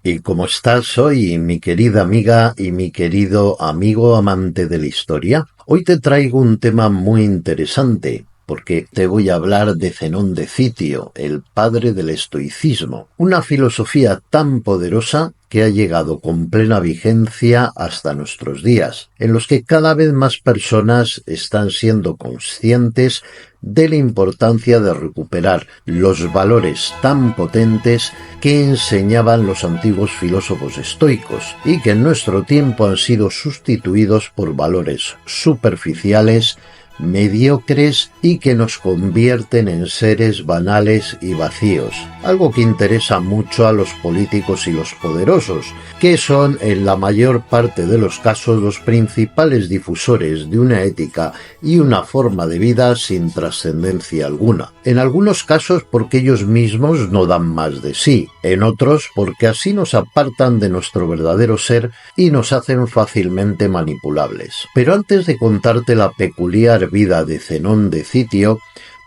¿Y cómo estás hoy, mi querida amiga y mi querido amigo amante de la historia? Hoy te traigo un tema muy interesante, porque te voy a hablar de Zenón de Citio, el padre del estoicismo, una filosofía tan poderosa que ha llegado con plena vigencia hasta nuestros días, en los que cada vez más personas están siendo conscientes de la importancia de recuperar los valores tan potentes que enseñaban los antiguos filósofos estoicos y que en nuestro tiempo han sido sustituidos por valores superficiales, mediocres y que nos convierten en seres banales y vacíos, algo que interesa mucho a los políticos y los poderosos, que son en la mayor parte de los casos los principales difusores de una ética y una forma de vida sin trascendencia alguna. En algunos casos porque ellos mismos no dan más de sí, en otros porque así nos apartan de nuestro verdadero ser y nos hacen fácilmente manipulables. Pero antes de contarte la peculiar vida de Zenón de Citio,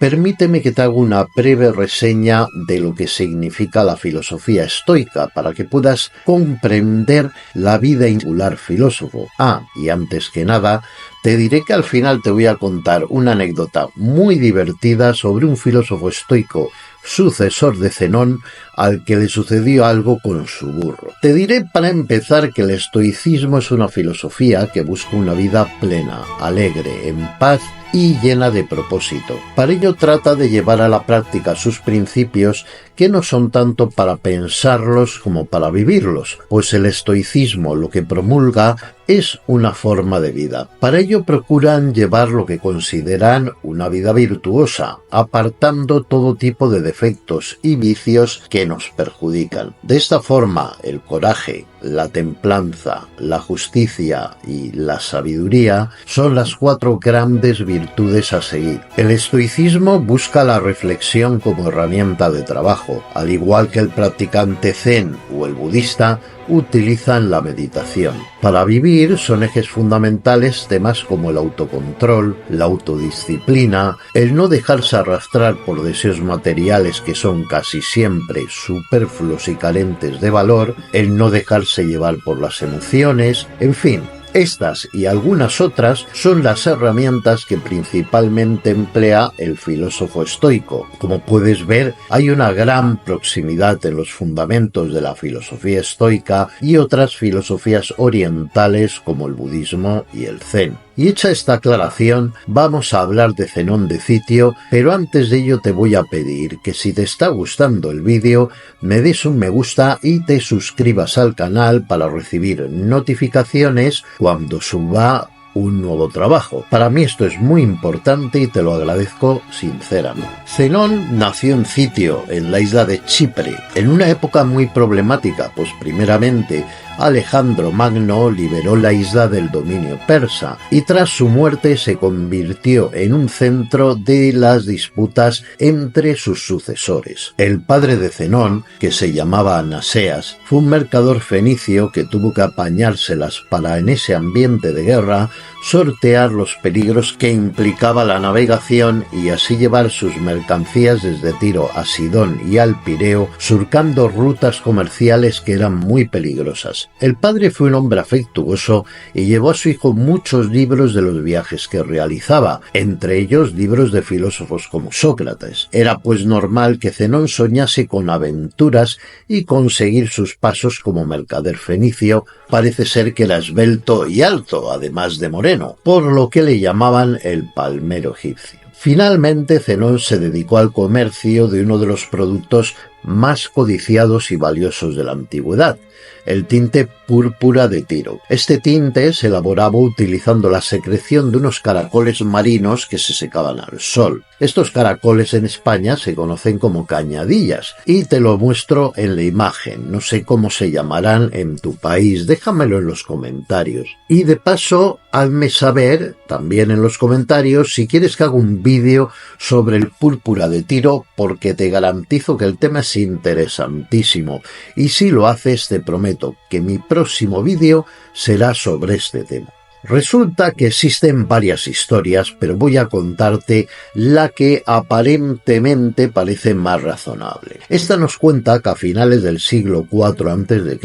permíteme que te haga una breve reseña de lo que significa la filosofía estoica para que puedas comprender la vida singular filósofo. Y antes que nada, te diré que al final te voy a contar una anécdota muy divertida sobre un filósofo estoico sucesor de Zenón al que le sucedió algo con su burro. Te diré para empezar que el estoicismo es una filosofía que busca una vida plena, alegre, en paz y llena de propósito. Para ello trata de llevar a la práctica sus principios que no son tanto para pensarlos como para vivirlos, pues el estoicismo lo que promulga es una forma de vida. Para ello procuran llevar lo que consideran una vida virtuosa, apartando todo tipo de defectos y vicios que nos perjudican. De esta forma, el coraje, la templanza, la justicia y la sabiduría son las 4 grandes virtudes a seguir. El estoicismo busca la reflexión como herramienta de trabajo, al igual que el practicante zen o el budista utilizan la meditación. Para vivir son ejes fundamentales temas como el autocontrol, la autodisciplina, el no dejarse arrastrar por deseos materiales que son casi siempre superfluos y carentes de valor, el no dejarse llevar por las emociones, en fin. Estas y algunas otras son las herramientas que principalmente emplea el filósofo estoico. Como puedes ver, hay una gran proximidad en los fundamentos de la filosofía estoica y otras filosofías orientales como el budismo y el zen. Y hecha esta aclaración, vamos a hablar de Zenón de Citio, pero antes de ello te voy a pedir que si te está gustando el vídeo, me des un me gusta y te suscribas al canal para recibir notificaciones cuando suba un nuevo trabajo. Para mí esto es muy importante y te lo agradezco sinceramente. Zenón nació en Citio, en la isla de Chipre, en una época muy problemática, pues primeramente Alejandro Magno liberó la isla del dominio persa y tras su muerte se convirtió en un centro de las disputas entre sus sucesores. El padre de Zenón, que se llamaba Anaseas, fue un mercader fenicio que tuvo que apañárselas para en ese ambiente de guerra sortear los peligros que implicaba la navegación y así llevar sus mercancías desde Tiro a Sidón y al Pireo, surcando rutas comerciales que eran muy peligrosas. El padre fue un hombre afectuoso y llevó a su hijo muchos libros de los viajes que realizaba, entre ellos libros de filósofos como Sócrates. Era pues normal que Zenón soñase con aventuras y conseguir sus pasos como mercader fenicio. Parece ser que era esbelto y alto, además de moreno, por lo que le llamaban el palmero egipcio. Finalmente, Zenón se dedicó al comercio de uno de los productos más codiciados y valiosos de la antigüedad, el tinte púrpura de Tiro. Este tinte se elaboraba utilizando la secreción de unos caracoles marinos que se secaban al sol. Estos caracoles en España se conocen como cañadillas y te lo muestro en la imagen. No sé cómo se llamarán en tu país, déjamelo en los comentarios. Y de paso, hazme saber también en los comentarios si quieres que haga un vídeo sobre el púrpura de Tiro, porque te garantizo que el tema es interesantísimo y si lo haces te prometo que mi próximo vídeo será sobre este tema. Resulta que existen varias historias, pero voy a contarte la que aparentemente parece más razonable. Esta nos cuenta que a finales del siglo IV a.C.,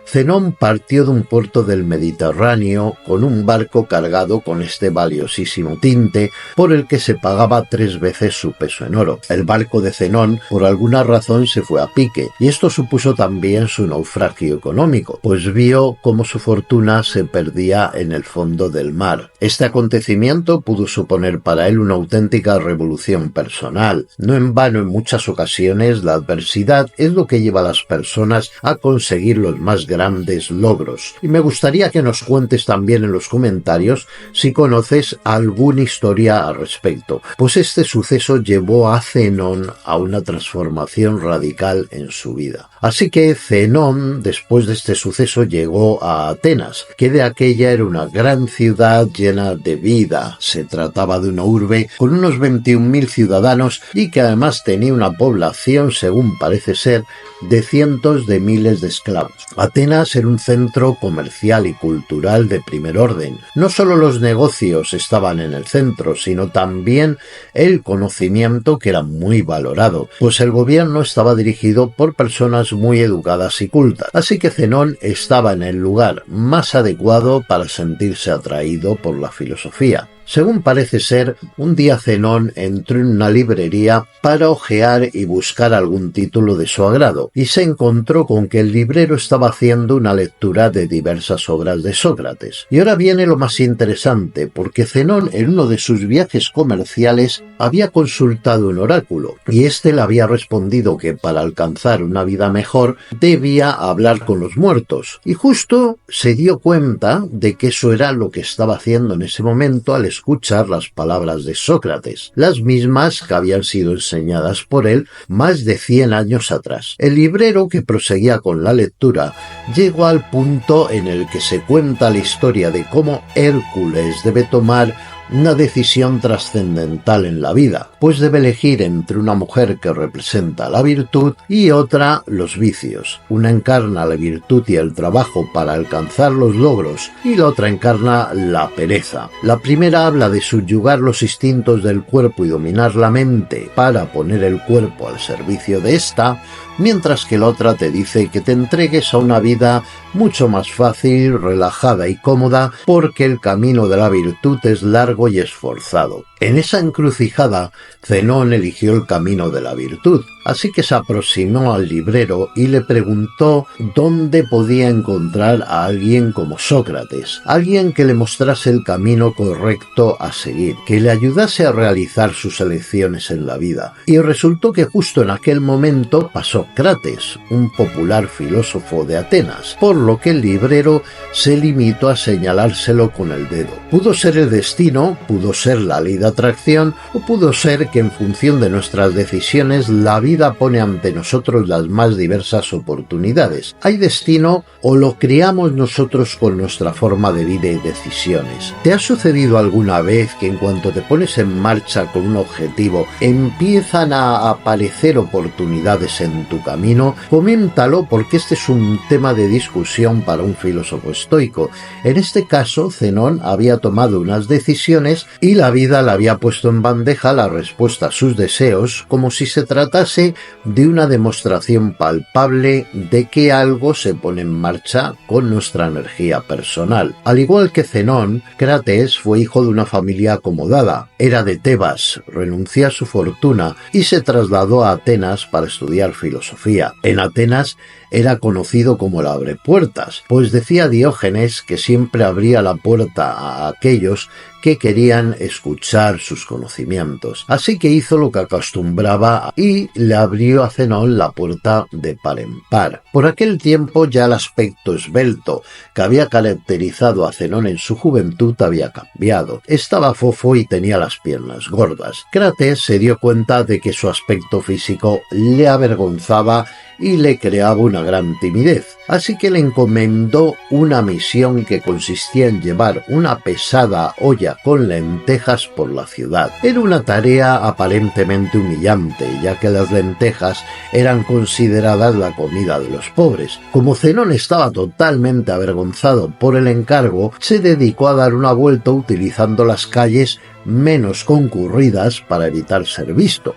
Zenón partió de un puerto del Mediterráneo con un barco cargado con este valiosísimo tinte por el que se pagaba 3 veces su peso en oro. El barco de Zenón por alguna razón se fue a pique y esto supuso también su naufragio económico, pues vio cómo su fortuna se perdía en el fondo del mar. Este acontecimiento pudo suponer para él una auténtica revolución personal. No en vano, en muchas ocasiones la adversidad es lo que lleva a las personas a conseguir los más grandes logros. Y me gustaría que nos cuentes también en los comentarios si conoces alguna historia al respecto, pues este suceso llevó a Zenón a una transformación radical en su vida. Así que Zenón, después de este suceso, llegó a Atenas, que de aquella era una gran ciudad llena de vida. Se trataba de una urbe con unos 21.000 ciudadanos y que además tenía una población, según parece ser, de cientos de miles de esclavos. Atenas era un centro comercial y cultural de primer orden. No solo los negocios estaban en el centro, sino también el conocimiento, que era muy valorado, pues el gobierno estaba dirigido por personas muy educadas y cultas. Así que Zenón estaba en el lugar más adecuado para sentirse atraído por la filosofía. Según parece ser, un día Zenón entró en una librería para hojear y buscar algún título de su agrado, y se encontró con que el librero estaba haciendo una lectura de diversas obras de Sócrates. Y ahora viene lo más interesante, porque Zenón en uno de sus viajes comerciales había consultado un oráculo, y éste le había respondido que para alcanzar una vida mejor debía hablar con los muertos, y justo se dio cuenta de que eso era lo que estaba haciendo en ese momento al escuchar las palabras de Sócrates, las mismas que habían sido enseñadas por él más de 100 años atrás. El librero, que proseguía con la lectura, llegó al punto en el que se cuenta la historia de cómo Hércules debe tomar una decisión trascendental en la vida, pues debe elegir entre una mujer que representa la virtud y otra los vicios. Una encarna la virtud y el trabajo para alcanzar los logros y la otra encarna la pereza. La primera habla de subyugar los instintos del cuerpo y dominar la mente para poner el cuerpo al servicio de esta, mientras que la otra te dice que te entregues a una vida mucho más fácil, relajada y cómoda, porque el camino de la virtud es largo y esforzado. En esa encrucijada, Zenón eligió el camino de la virtud, así que se aproximó al librero y le preguntó dónde podía encontrar a alguien como Sócrates, alguien que le mostrase el camino correcto a seguir, que le ayudase a realizar sus elecciones en la vida. Y resultó que justo en aquel momento pasó Crates, un popular filósofo de Atenas, por lo que el librero se limitó a señalárselo con el dedo. Pudo ser el destino, pudo ser la ley de atracción, o pudo ser que en función de nuestras decisiones la vida pone ante nosotros las más diversas oportunidades. Hay destino o lo creamos nosotros con nuestra forma de vida y decisiones. ¿Te ha sucedido alguna vez que en cuanto te pones en marcha con un objetivo empiezan a aparecer oportunidades en tu camino? Coméntalo, porque este es un tema de discusión para un filósofo estoico. En este caso, Zenón había tomado unas decisiones y la vida le había puesto en bandeja la respuesta a sus deseos, como si se tratase de una demostración palpable de que algo se pone en marcha con nuestra energía personal. Al igual que Zenón, Crates fue hijo de una familia acomodada. Era de Tebas, renunció a su fortuna y se trasladó a Atenas para estudiar filosofía. En Atenas era conocido como el abrepuertas, pues decía Diógenes que siempre abría la puerta a aquellos que querían escuchar sus conocimientos. Así que hizo lo que acostumbraba y le abrió a Zenón la puerta de par en par. Por aquel tiempo ya el aspecto esbelto que había caracterizado a Zenón en su juventud había cambiado. Estaba fofo y tenía las piernas gordas. Crates se dio cuenta de que su aspecto físico le avergonzaba avergonzaba y le creaba una gran timidez. Así que le encomendó una misión que consistía en llevar una pesada olla con lentejas por la ciudad. Era una tarea aparentemente humillante, ya que las lentejas eran consideradas la comida de los pobres. Como Zenón estaba totalmente avergonzado por el encargo, se dedicó a dar una vuelta utilizando las calles menos concurridas para evitar ser visto.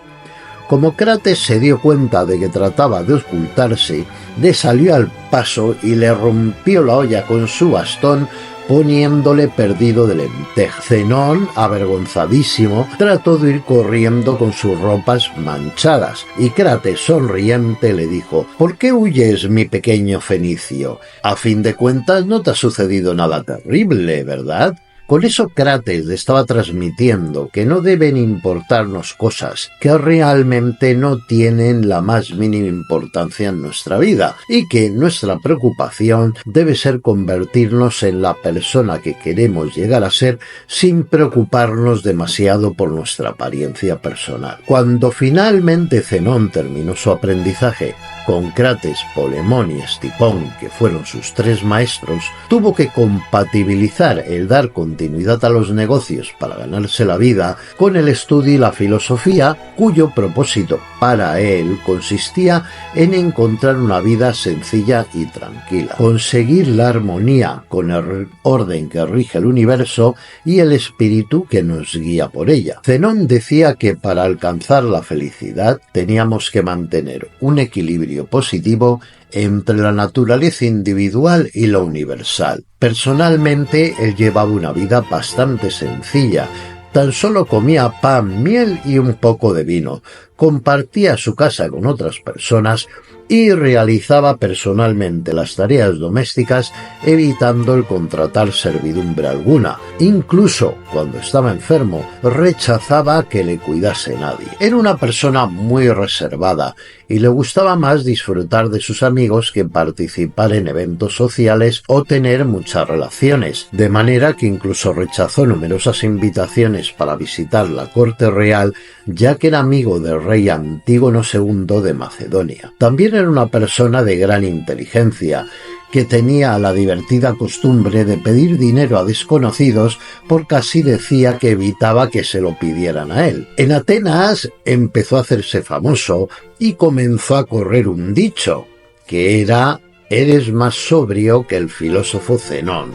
Como Crates se dio cuenta de que trataba de ocultarse, le salió al paso y le rompió la olla con su bastón, poniéndole perdido de lentejas. Zenón, avergonzadísimo, trató de ir corriendo con sus ropas manchadas, y Crates, sonriente, le dijo: «¿Por qué huyes, mi pequeño fenicio? A fin de cuentas no te ha sucedido nada terrible, ¿verdad?». Con eso Crates le estaba transmitiendo que no deben importarnos cosas que realmente no tienen la más mínima importancia en nuestra vida, y que nuestra preocupación debe ser convertirnos en la persona que queremos llegar a ser sin preocuparnos demasiado por nuestra apariencia personal. Cuando finalmente Zenón terminó su aprendizaje con Crates, Polemón y Escipón, que fueron sus 3 maestros, tuvo que compatibilizar el dar continuidad a los negocios para ganarse la vida con el estudio y la filosofía, cuyo propósito para él consistía en encontrar una vida sencilla y tranquila, conseguir la armonía con el orden que rige el universo y el espíritu que nos guía por ella. Zenón decía que para alcanzar la felicidad teníamos que mantener un equilibrio positivo entre la naturaleza individual y lo universal. Personalmente, él llevaba una vida bastante sencilla. Tan solo comía pan, miel y un poco de vino, compartía su casa con otras personas y realizaba personalmente las tareas domésticas, evitando el contratar servidumbre alguna. Incluso cuando estaba enfermo, rechazaba que le cuidase nadie. Era una persona muy reservada y le gustaba más disfrutar de sus amigos que participar en eventos sociales o tener muchas relaciones, de manera que incluso rechazó numerosas invitaciones para visitar la corte real, ya que era amigo del rey Antígono II de Macedonia. También era una persona de gran inteligencia, que tenía la divertida costumbre de pedir dinero a desconocidos, porque así decía que evitaba que se lo pidieran a él. En Atenas empezó a hacerse famoso y comenzó a correr un dicho, que era: «Eres más sobrio que el filósofo Zenón»,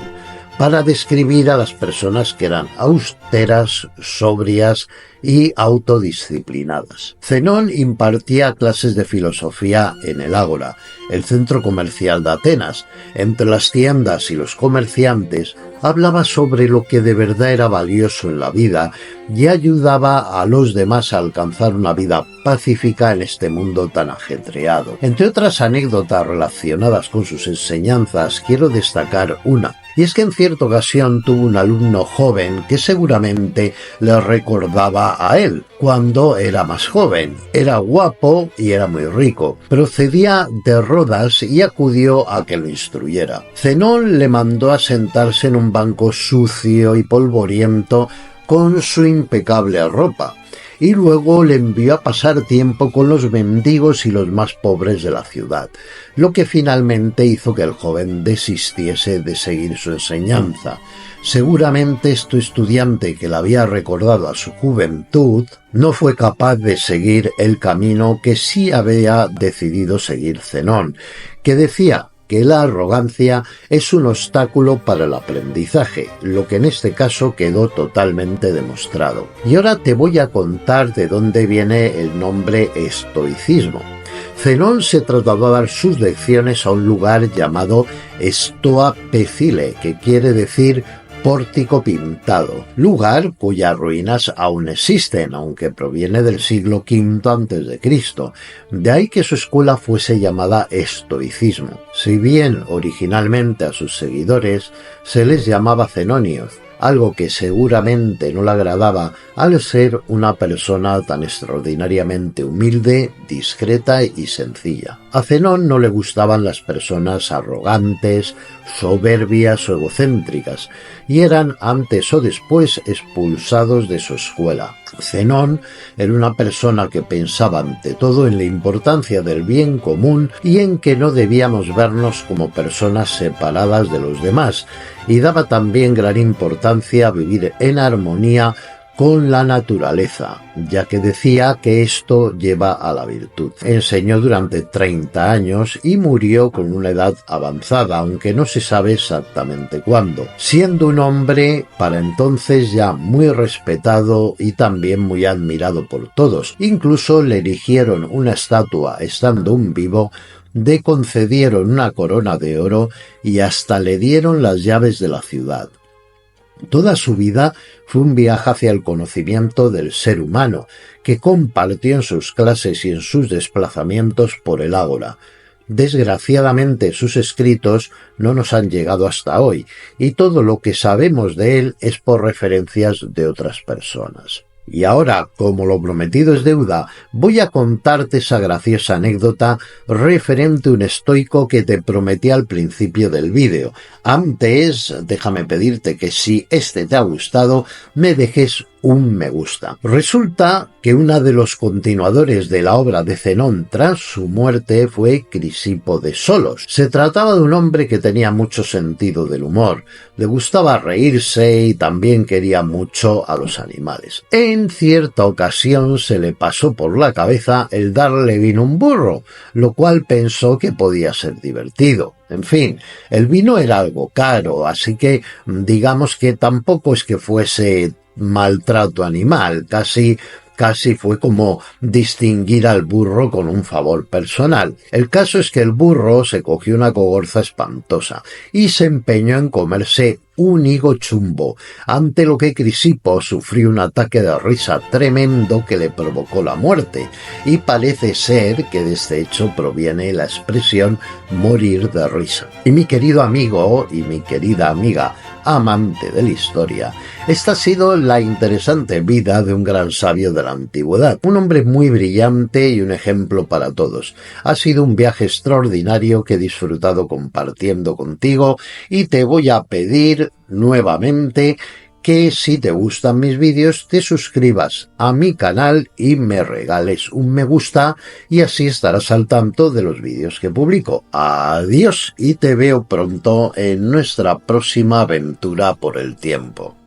para describir a las personas que eran austeras, sobrias y autodisciplinadas. Zenón impartía clases de filosofía en el Ágora, el centro comercial de Atenas. Entre las tiendas y los comerciantes hablaba sobre lo que de verdad era valioso en la vida y ayudaba a los demás a alcanzar una vida pacífica en este mundo tan ajetreado. Entre otras anécdotas relacionadas con sus enseñanzas, quiero destacar una. Y es que en cierta ocasión tuvo un alumno joven que seguramente le recordaba a él cuando era más joven. Era guapo y era muy rico. Procedía de Rodas y acudió a que lo instruyera. Zenón le mandó a sentarse en un banco sucio y polvoriento con su impecable ropa, y luego le envió a pasar tiempo con los mendigos y los más pobres de la ciudad, lo que finalmente hizo que el joven desistiese de seguir su enseñanza. Seguramente este estudiante, que le había recordado a su juventud, no fue capaz de seguir el camino que sí había decidido seguir Zenón, que decía que la arrogancia es un obstáculo para el aprendizaje, lo que en este caso quedó totalmente demostrado. Y ahora te voy a contar de dónde viene el nombre estoicismo. Zenón se trasladó a dar sus lecciones a un lugar llamado Stoa Pecile, que quiere decir pórtico pintado, lugar cuyas ruinas aún existen, aunque proviene del siglo V a.C. De ahí que su escuela fuese llamada estoicismo, si bien originalmente a sus seguidores se les llamaba zenonios, algo que seguramente no le agradaba al ser una persona tan extraordinariamente humilde, discreta y sencilla. A Zenón no le gustaban las personas arrogantes, soberbias o egocéntricas, y eran antes o después expulsados de su escuela. Zenón era una persona que pensaba ante todo en la importancia del bien común y en que no debíamos vernos como personas separadas de los demás, y daba también gran importancia a vivir en armonía con la naturaleza, ya que decía que esto lleva a la virtud. Enseñó durante 30 años y murió con una edad avanzada, aunque no se sabe exactamente cuándo, siendo un hombre para entonces ya muy respetado y también muy admirado por todos. Incluso le erigieron una estatua estando aún vivo, le concedieron una corona de oro y hasta le dieron las llaves de la ciudad. Toda su vida fue un viaje hacia el conocimiento del ser humano, que compartió en sus clases y en sus desplazamientos por el ágora. Desgraciadamente sus escritos no nos han llegado hasta hoy, y todo lo que sabemos de él es por referencias de otras personas. Y ahora, como lo prometido es deuda, voy a contarte esa graciosa anécdota referente a un estoico que te prometí al principio del vídeo. Antes, déjame pedirte que si este te ha gustado, me dejes un me gusta. Resulta que uno de los continuadores de la obra de Zenón tras su muerte fue Crisipo de Solos. Se trataba de un hombre que tenía mucho sentido del humor, le gustaba reírse y también quería mucho a los animales. En cierta ocasión se le pasó por la cabeza el darle vino a un burro, lo cual pensó que podía ser divertido. En fin, el vino era algo caro, así que digamos que tampoco es que fuese maltrato animal, casi fue como distinguir al burro con un favor personal. El caso es que el burro se cogió una cogorza espantosa y se empeñó en comerse un higo chumbo, ante lo que Crisipo sufrió un ataque de risa tremendo que le provocó la muerte, y parece ser que de este hecho proviene la expresión morir de risa. Y mi querido amigo y mi querida amiga amante de la historia, esta ha sido la interesante vida de un gran sabio de la antigüedad, un hombre muy brillante y un ejemplo para todos. Ha sido un viaje extraordinario que he disfrutado compartiendo contigo, y te voy a pedir nuevamente que si te gustan mis vídeos te suscribas a mi canal y me regales un me gusta, y así estarás al tanto de los vídeos que publico. Adiós y te veo pronto en nuestra próxima aventura por el tiempo.